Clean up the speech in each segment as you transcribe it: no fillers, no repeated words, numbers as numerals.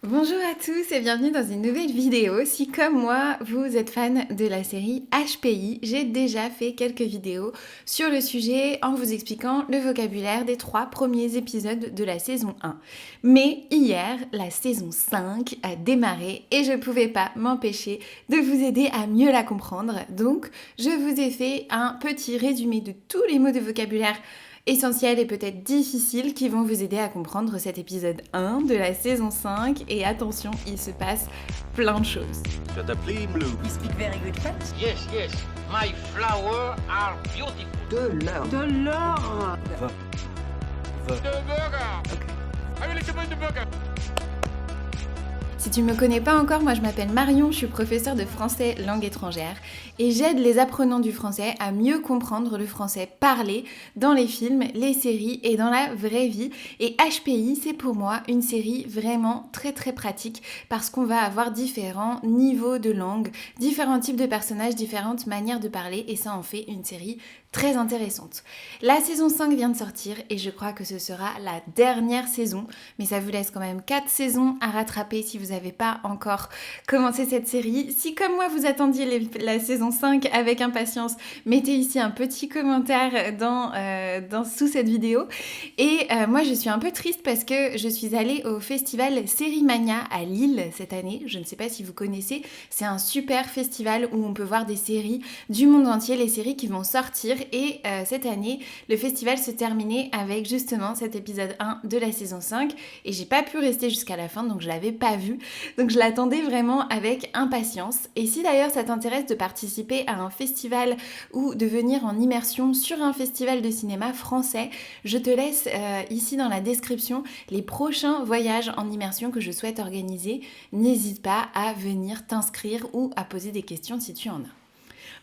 Bonjour à tous et bienvenue dans une nouvelle vidéo. Si comme moi, vous êtes fan de la série HPI, j'ai déjà fait quelques vidéos sur le sujet en vous expliquant le vocabulaire des 3 premiers épisodes de la saison 1. Mais hier, la saison 5 a démarré et je ne pouvais pas m'empêcher de vous aider à mieux la comprendre. Donc, je vous ai fait un petit résumé de tous les mots de vocabulaire essentiels et peut-être difficiles qui vont vous aider à comprendre cet épisode 1 de la saison 5. Et attention, il se passe plein de choses. Je t'appelle Blue. You speak very good French? Yes, yes. My flowers are beautiful. De l'or. De l'or. The burger. Okay. I will recommend the burger. Si tu ne me connais pas encore, moi je m'appelle Marion, je suis professeure de français langue étrangère et j'aide les apprenants du français à mieux comprendre le français parlé dans les films, les séries et dans la vraie vie. Et HPI, c'est pour moi une série vraiment très pratique parce qu'on va avoir différents niveaux de langue, différents types de personnages, différentes manières de parler et ça en fait une série très intéressante. La saison 5 vient de sortir et je crois que ce sera la dernière saison, mais ça vous laisse quand même 4 saisons à rattraper si vous n'avez pas encore commencé cette série. Si comme moi vous attendiez la saison 5 avec impatience, mettez ici un petit commentaire sous cette vidéo. Et moi je suis un peu triste parce que je suis allée au festival Sérimania à Lille cette année. Je ne sais pas si vous connaissez, c'est un super festival où on peut voir des séries du monde entier, les séries qui vont sortir. Et cette année, le festival se terminait avec justement cet épisode 1 de la saison 5 et j'ai pas pu rester jusqu'à la fin donc je l'avais pas vu. Donc je l'attendais vraiment avec impatience. Et si d'ailleurs ça t'intéresse de participer à un festival ou de venir en immersion sur un festival de cinéma français, je te laisse ici dans la description les prochains voyages en immersion que je souhaite organiser. N'hésite pas à venir t'inscrire ou à poser des questions si tu en as.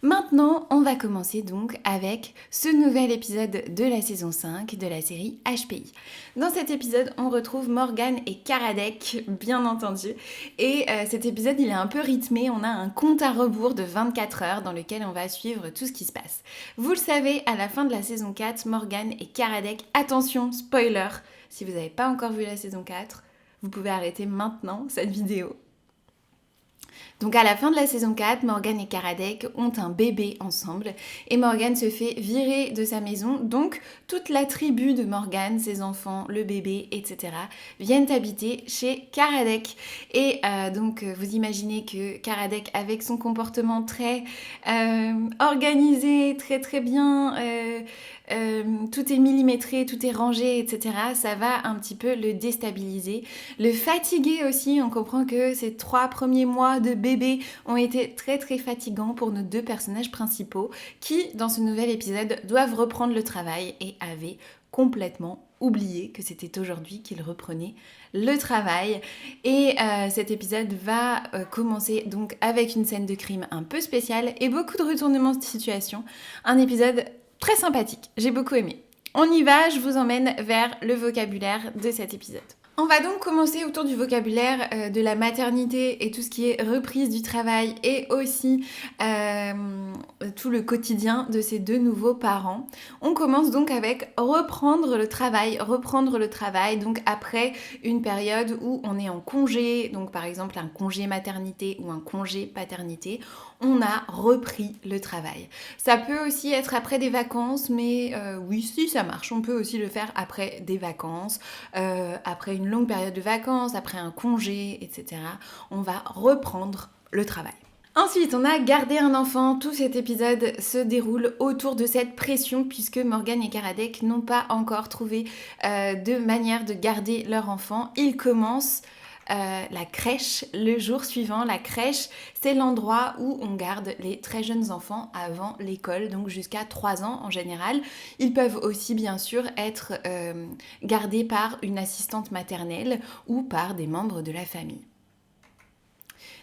Maintenant, on va commencer donc avec ce nouvel épisode de la saison 5 de la série HPI. Dans cet épisode, on retrouve Morgan et Karadec, bien entendu. Et cet épisode, il est un peu rythmé. On a un compte à rebours de 24 heures dans lequel on va suivre tout ce qui se passe. Vous le savez, à la fin de la saison 4, Morgan et Karadec, attention, spoiler, si vous n'avez pas encore vu la saison 4, vous pouvez arrêter maintenant cette vidéo. Donc à la fin de la saison 4, Morgan et Karadec ont un bébé ensemble et Morgan se fait virer de sa maison. Donc toute la tribu de Morgan, ses enfants, le bébé, etc. viennent habiter chez Karadec. Et donc vous imaginez que Karadec, avec son comportement très organisé, très bien, tout est millimétré, tout est rangé, etc. Ça va un petit peu le déstabiliser. Le fatiguer aussi, on comprend que ces 3 premiers mois de bébé ont été très fatigants pour nos 2 personnages principaux qui, dans ce nouvel épisode, doivent reprendre le travail et avaient complètement oublié que c'était aujourd'hui qu'ils reprenaient le travail. Et cet épisode va commencer donc avec une scène de crime un peu spéciale et beaucoup de retournements de situation. Un épisode très sympathique, j'ai beaucoup aimé. On y va, je vous emmène vers le vocabulaire de cet épisode. On va donc commencer autour du vocabulaire de la maternité et tout ce qui est reprise du travail et aussi tout le quotidien de ces 2 nouveaux parents. On commence donc avec reprendre le travail donc après une période où on est en congé, donc par exemple un congé maternité ou un congé paternité, on a repris le travail. Ça peut aussi être après des vacances, mais oui, si ça marche, on peut aussi le faire après des vacances, après une longue période de vacances, après un congé, etc. On va reprendre le travail. Ensuite, on a gardé un enfant. Tout cet épisode se déroule autour de cette pression puisque Morgan et Karadec n'ont pas encore trouvé de manière de garder leur enfant. Ils commencent la crèche le jour suivant. La crèche, c'est l'endroit où on garde les très jeunes enfants avant l'école, donc jusqu'à 3 ans en général. Ils peuvent aussi bien sûr être gardés par une assistante maternelle ou par des membres de la famille.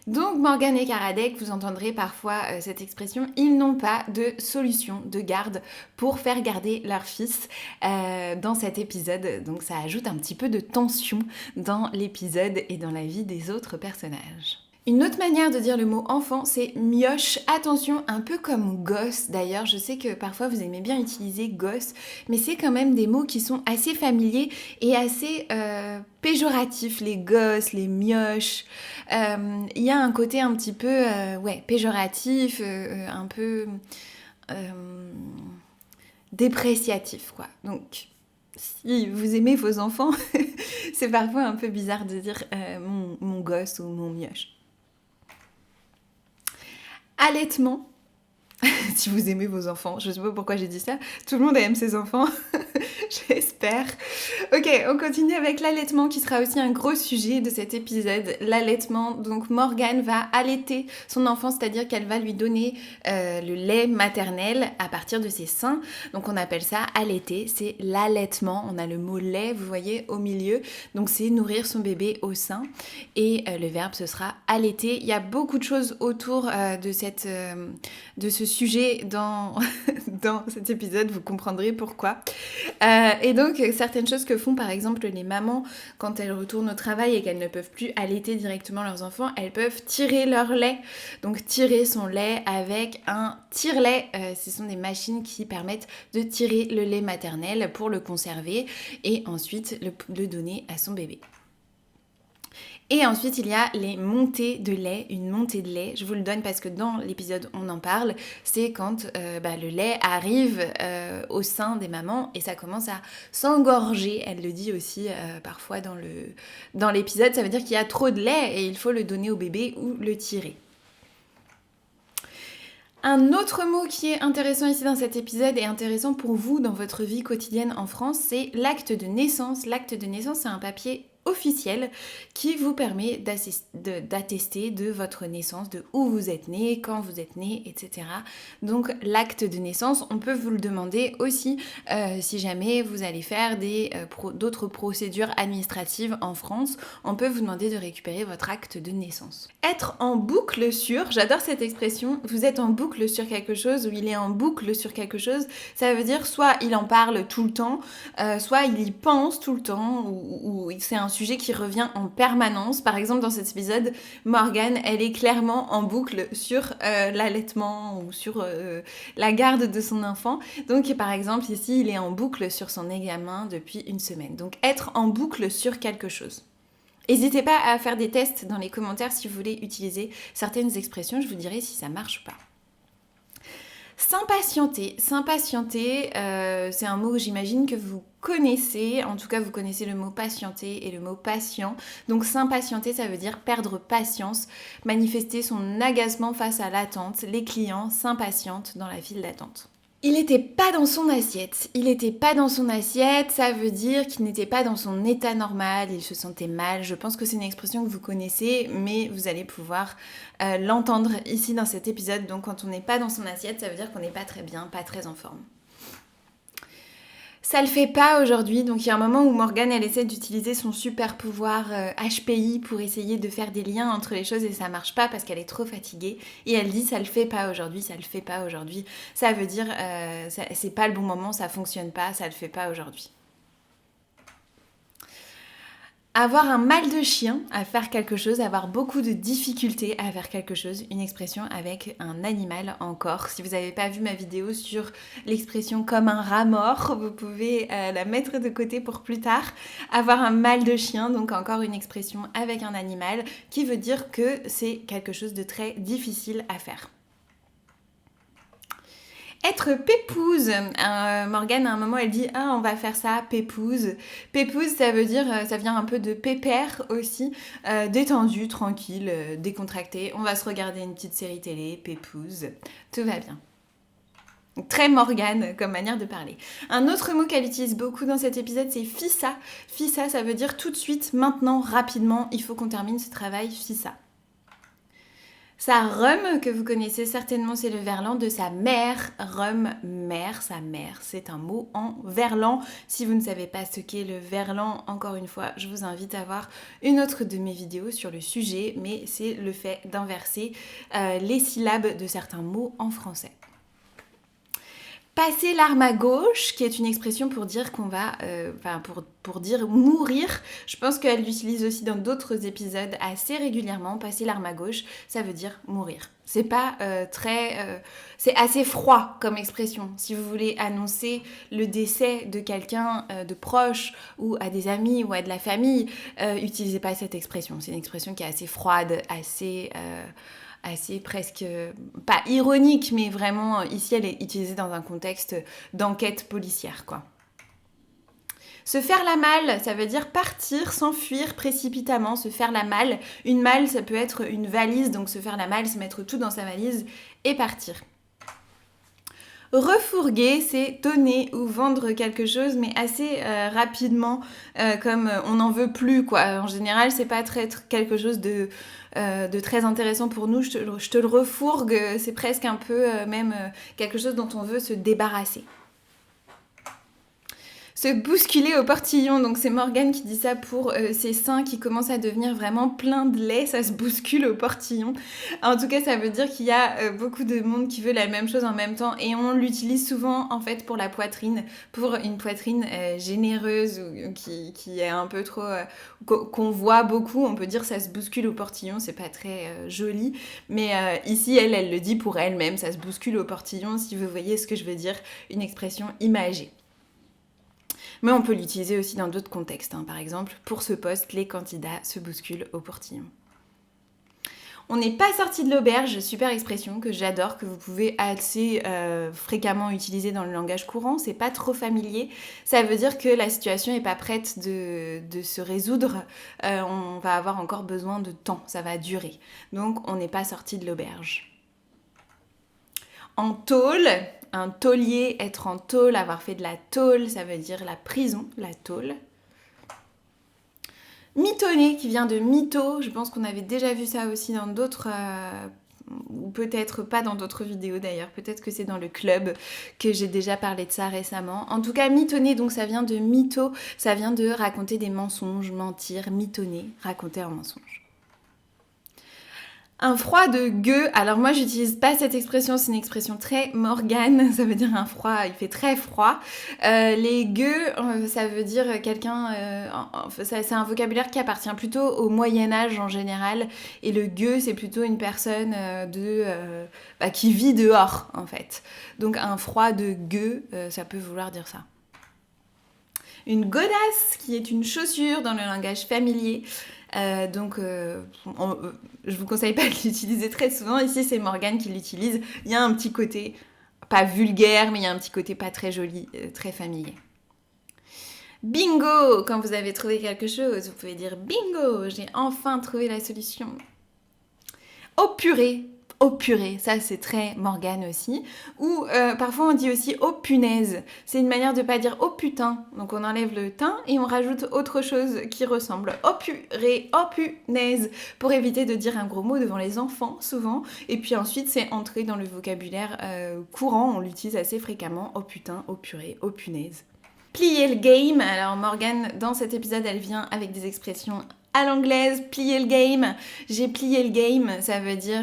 Donc Morgan et Karadec, vous entendrez parfois cette expression, ils n'ont pas de solution de garde pour faire garder leur fils dans cet épisode. Donc ça ajoute un petit peu de tension dans l'épisode et dans la vie des autres personnages. Une autre manière de dire le mot enfant, c'est mioche. Attention, un peu comme gosse d'ailleurs. Je sais que parfois vous aimez bien utiliser gosse, mais c'est quand même des mots qui sont assez familiers et assez péjoratifs. Les gosses, les mioches. Il y a un côté un petit peu péjoratif, un peu dépréciatif, quoi. Donc, si vous aimez vos enfants, c'est parfois un peu bizarre de dire mon gosse ou mon mioche. Allaitement, si vous aimez vos enfants, je sais pas pourquoi j'ai dit ça, tout le monde aime ses enfants, j'espère. Ok, on continue avec l'allaitement qui sera aussi un gros sujet de cet épisode. L'allaitement, donc Morgane va allaiter son enfant, c'est-à-dire qu'elle va lui donner le lait maternel à partir de ses seins. Donc on appelle ça allaiter, c'est l'allaitement. On a le mot lait, vous voyez, au milieu. Donc c'est nourrir son bébé au sein. Et le verbe, ce sera allaiter. Il y a beaucoup de choses autour de ce sujet dans cet épisode, vous comprendrez pourquoi. Et donc, certaines choses que font par exemple les mamans quand elles retournent au travail et qu'elles ne peuvent plus allaiter directement leurs enfants, elles peuvent tirer leur lait. Donc, tirer son lait avec un tire-lait. Ce sont des machines qui permettent de tirer le lait maternel pour le conserver et ensuite le donner à son bébé. Et ensuite, il y a les montées de lait, une montée de lait. Je vous le donne parce que dans l'épisode, on en parle. C'est quand le lait arrive au sein des mamans et ça commence à s'engorger. Elle le dit aussi parfois dans l'épisode. Ça veut dire qu'il y a trop de lait et il faut le donner au bébé ou le tirer. Un autre mot qui est intéressant ici dans cet épisode et intéressant pour vous dans votre vie quotidienne en France, c'est l'acte de naissance. L'acte de naissance, c'est un papier officiel qui vous permet d'attester de votre naissance, de où vous êtes né, quand vous êtes né, etc. Donc l'acte de naissance, on peut vous le demander aussi si jamais vous allez faire d'autres procédures administratives en France, on peut vous demander de récupérer votre acte de naissance. Être en boucle sur, j'adore cette expression, vous êtes en boucle sur quelque chose ou il est en boucle sur quelque chose, ça veut dire soit il en parle tout le temps, soit il y pense tout le temps ou c'est un sujet qui revient en permanence. Par exemple, dans cet épisode, Morgane, elle est clairement en boucle sur l'allaitement ou sur la garde de son enfant. Donc, par exemple, ici, il est en boucle sur son examen depuis une semaine. Donc, être en boucle sur quelque chose. N'hésitez pas à faire des tests dans les commentaires si vous voulez utiliser certaines expressions. Je vous dirai si ça marche ou pas. S'impatienter, c'est un mot que j'imagine que vous connaissez, en tout cas vous connaissez le mot patienter et le mot patient. Donc s'impatienter, ça veut dire perdre patience, manifester son agacement face à l'attente. Les clients s'impatientent dans la file d'attente. Il n'était pas dans son assiette. Ça veut dire qu'il n'était pas dans son état normal, il se sentait mal. Je pense que c'est une expression que vous connaissez, mais vous allez pouvoir l'entendre ici dans cet épisode. Donc quand on n'est pas dans son assiette, ça veut dire qu'on n'est pas très bien, pas très en forme. Ça le fait pas aujourd'hui, donc il y a un moment où Morgane elle essaie d'utiliser son super pouvoir HPI pour essayer de faire des liens entre les choses et ça marche pas parce qu'elle est trop fatiguée et elle dit ça le fait pas aujourd'hui, ça veut dire c'est pas le bon moment, ça fonctionne pas, ça le fait pas aujourd'hui. Avoir un mal de chien à faire quelque chose, avoir beaucoup de difficultés à faire quelque chose, une expression avec un animal encore. Si vous n'avez pas vu ma vidéo sur l'expression comme un rat mort, vous pouvez la mettre de côté pour plus tard. Avoir un mal de chien, donc encore une expression avec un animal qui veut dire que c'est quelque chose de très difficile à faire. Être pépouse. Morgane, à un moment, elle dit « Ah, on va faire ça, pépouse ». Pépouse, ça veut dire, ça vient un peu de pépère aussi, détendu, tranquille, décontracté. On va se regarder une petite série télé, pépouse, tout va bien. Très Morgane comme manière de parler. Un autre mot qu'elle utilise beaucoup dans cet épisode, c'est fissa. Fissa, ça veut dire tout de suite, maintenant, rapidement, il faut qu'on termine ce travail, fissa. Sa rhum, que vous connaissez certainement, c'est le verlan de sa mère. Rhum, mère, sa mère. C'est un mot en verlan. Si vous ne savez pas ce qu'est le verlan, encore une fois, je vous invite à voir une autre de mes vidéos sur le sujet, mais c'est le fait d'inverser les syllabes de certains mots en français. Passer l'arme à gauche, qui est une expression pour dire qu'on va, pour pour dire mourir. Je pense qu'elle l'utilise aussi dans d'autres épisodes assez régulièrement. Passer l'arme à gauche, ça veut dire mourir. C'est pas c'est assez froid comme expression. Si vous voulez annoncer le décès de quelqu'un de proche ou à des amis ou à de la famille, utilisez pas cette expression. C'est une expression qui est assez froide, assez presque, pas ironique, mais vraiment, ici, elle est utilisée dans un contexte d'enquête policière, quoi. Se faire la malle, ça veut dire partir, s'enfuir précipitamment, se faire la malle. Une malle, ça peut être une valise, donc se faire la malle, c'est mettre tout dans sa valise et partir. Refourguer, c'est donner ou vendre quelque chose, mais assez rapidement, comme on n'en veut plus, quoi. En général, c'est pas quelque chose de très intéressant pour nous. Je te le refourgue, c'est presque un peu même quelque chose dont on veut se débarrasser. Se bousculer au portillon, donc c'est Morgane qui dit ça pour ses seins qui commencent à devenir vraiment pleins de lait, ça se bouscule au portillon. En tout cas, ça veut dire qu'il y a beaucoup de monde qui veut la même chose en même temps et on l'utilise souvent en fait pour la poitrine, pour une poitrine généreuse ou qui est un peu trop... qu'on voit beaucoup, on peut dire ça se bouscule au portillon, c'est pas très joli, mais ici elle le dit pour elle-même, ça se bouscule au portillon, si vous voyez ce que je veux dire, une expression imagée. Mais on peut l'utiliser aussi dans d'autres contextes. Par exemple, pour ce poste, les candidats se bousculent au portillon. On n'est pas sorti de l'auberge, super expression que j'adore, que vous pouvez assez fréquemment utiliser dans le langage courant. C'est pas trop familier. Ça veut dire que la situation n'est pas prête de se résoudre. On va avoir encore besoin de temps, ça va durer. Donc on n'est pas sorti de l'auberge. En tôle, un taulier, être en tôle, avoir fait de la tôle, ça veut dire la prison, la tôle. Mitonner, qui vient de mytho, je pense qu'on avait déjà vu ça aussi dans d'autres, ou peut-être pas dans d'autres vidéos d'ailleurs, peut-être que c'est dans le club que j'ai déjà parlé de ça récemment. En tout cas, mitonner, donc ça vient de mytho, ça vient de raconter des mensonges, mentir, mitonner, raconter un mensonge. Un froid de gueux, alors moi j'utilise pas cette expression, c'est une expression très Morgane, ça veut dire un froid, il fait très froid. Les gueux, ça veut dire quelqu'un, c'est un vocabulaire qui appartient plutôt au Moyen-Âge en général, et le gueux c'est plutôt une personne qui vit dehors en fait. Donc un froid de gueux, ça peut vouloir dire ça. Une godasse, qui est une chaussure dans le langage familier. Je vous conseille pas de l'utiliser très souvent. Ici, c'est Morgane qui l'utilise. Il y a un petit côté, pas vulgaire, mais il y a un petit côté pas très joli, très familier. Bingo! Quand vous avez trouvé quelque chose, vous pouvez dire bingo! J'ai enfin trouvé la solution. Au purée! Au purée, ça c'est très Morgane aussi. Ou parfois on dit aussi oh punaise. C'est une manière de pas dire oh putain. Donc on enlève le teint et on rajoute autre chose qui ressemble. Oh purée, oh punaise. Pour éviter de dire un gros mot devant les enfants souvent. Et puis ensuite c'est entré dans le vocabulaire courant. On l'utilise assez fréquemment. Oh putain, oh purée, oh punaise. Plier le game. Alors Morgane, dans cet épisode, elle vient avec des expressions à l'anglaise, plier le game. J'ai plié le game, ça veut dire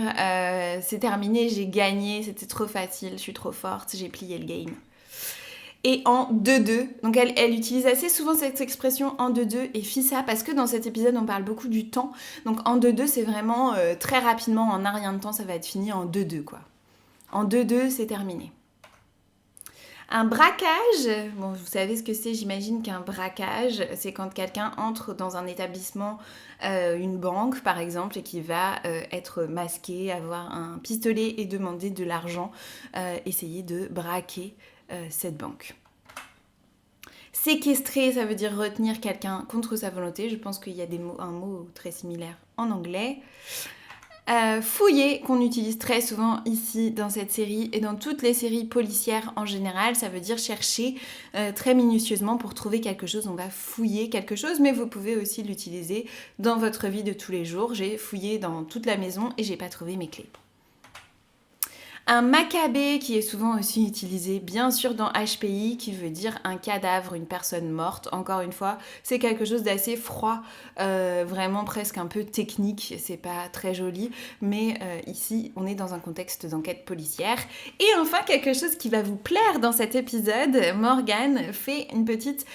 c'est terminé, j'ai gagné, c'était trop facile, je suis trop forte, j'ai plié le game. Et en 2-2, donc elle utilise assez souvent cette expression en 2-2 et fissa parce que dans cet épisode on parle beaucoup du temps. Donc en 2-2 c'est vraiment très rapidement, en un rien de temps ça va être fini en 2-2 quoi. En 2-2 c'est terminé. Un braquage, bon vous savez ce que c'est, j'imagine qu'un braquage, c'est quand quelqu'un entre dans un établissement, une banque par exemple, et qui va être masqué, avoir un pistolet et demander de l'argent, essayer de braquer cette banque. Séquestrer, ça veut dire retenir quelqu'un contre sa volonté, je pense qu'il y a un mot très similaire en anglais. Fouiller, qu'on utilise très souvent ici dans cette série et dans toutes les séries policières en général, ça veut dire chercher très minutieusement pour trouver quelque chose, on va fouiller quelque chose, mais vous pouvez aussi l'utiliser dans votre vie de tous les jours. J'ai fouillé dans toute la maison et j'ai pas trouvé mes clés. Un macabé qui est souvent aussi utilisé bien sûr dans HPI qui veut dire un cadavre, une personne morte. Encore une fois, c'est quelque chose d'assez froid, vraiment presque un peu technique, c'est pas très joli, mais ici on est dans un contexte d'enquête policière. Et enfin quelque chose qui va vous plaire dans cet épisode, Morgane fait une petite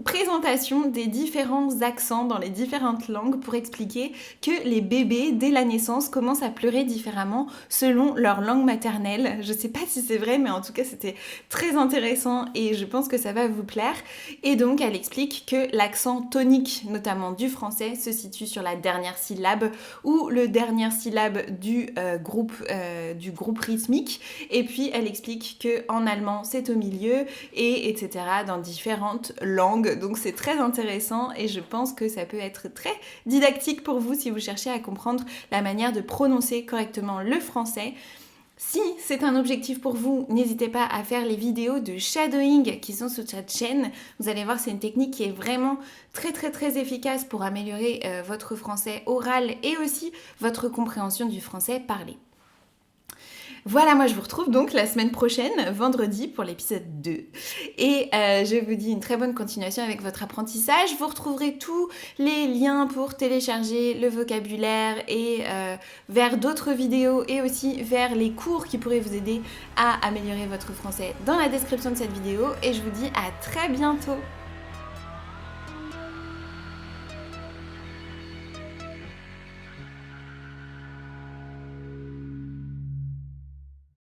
présentation des différents accents dans les différentes langues pour expliquer que les bébés dès la naissance commencent à pleurer différemment selon leur langue maternelle. Je sais pas si c'est vrai, mais en tout cas c'était très intéressant et je pense que ça va vous plaire. Et donc elle explique que l'accent tonique, notamment du français, se situe sur la dernière syllabe ou le dernière syllabe du groupe rythmique. Et puis elle explique que en allemand c'est au milieu et etc. dans différentes langues. Donc c'est très intéressant et je pense que ça peut être très didactique pour vous si vous cherchez à comprendre la manière de prononcer correctement le français. Si c'est un objectif pour vous, n'hésitez pas à faire les vidéos de shadowing qui sont sur cette chaîne. Vous allez voir, c'est une technique qui est vraiment très efficace pour améliorer votre français oral et aussi votre compréhension du français parlé. Voilà, moi je vous retrouve donc la semaine prochaine, vendredi, pour l'épisode 2. Et je vous dis une très bonne continuation avec votre apprentissage. Vous retrouverez tous les liens pour télécharger le vocabulaire et vers d'autres vidéos et aussi vers les cours qui pourraient vous aider à améliorer votre français dans la description de cette vidéo. Et je vous dis à très bientôt.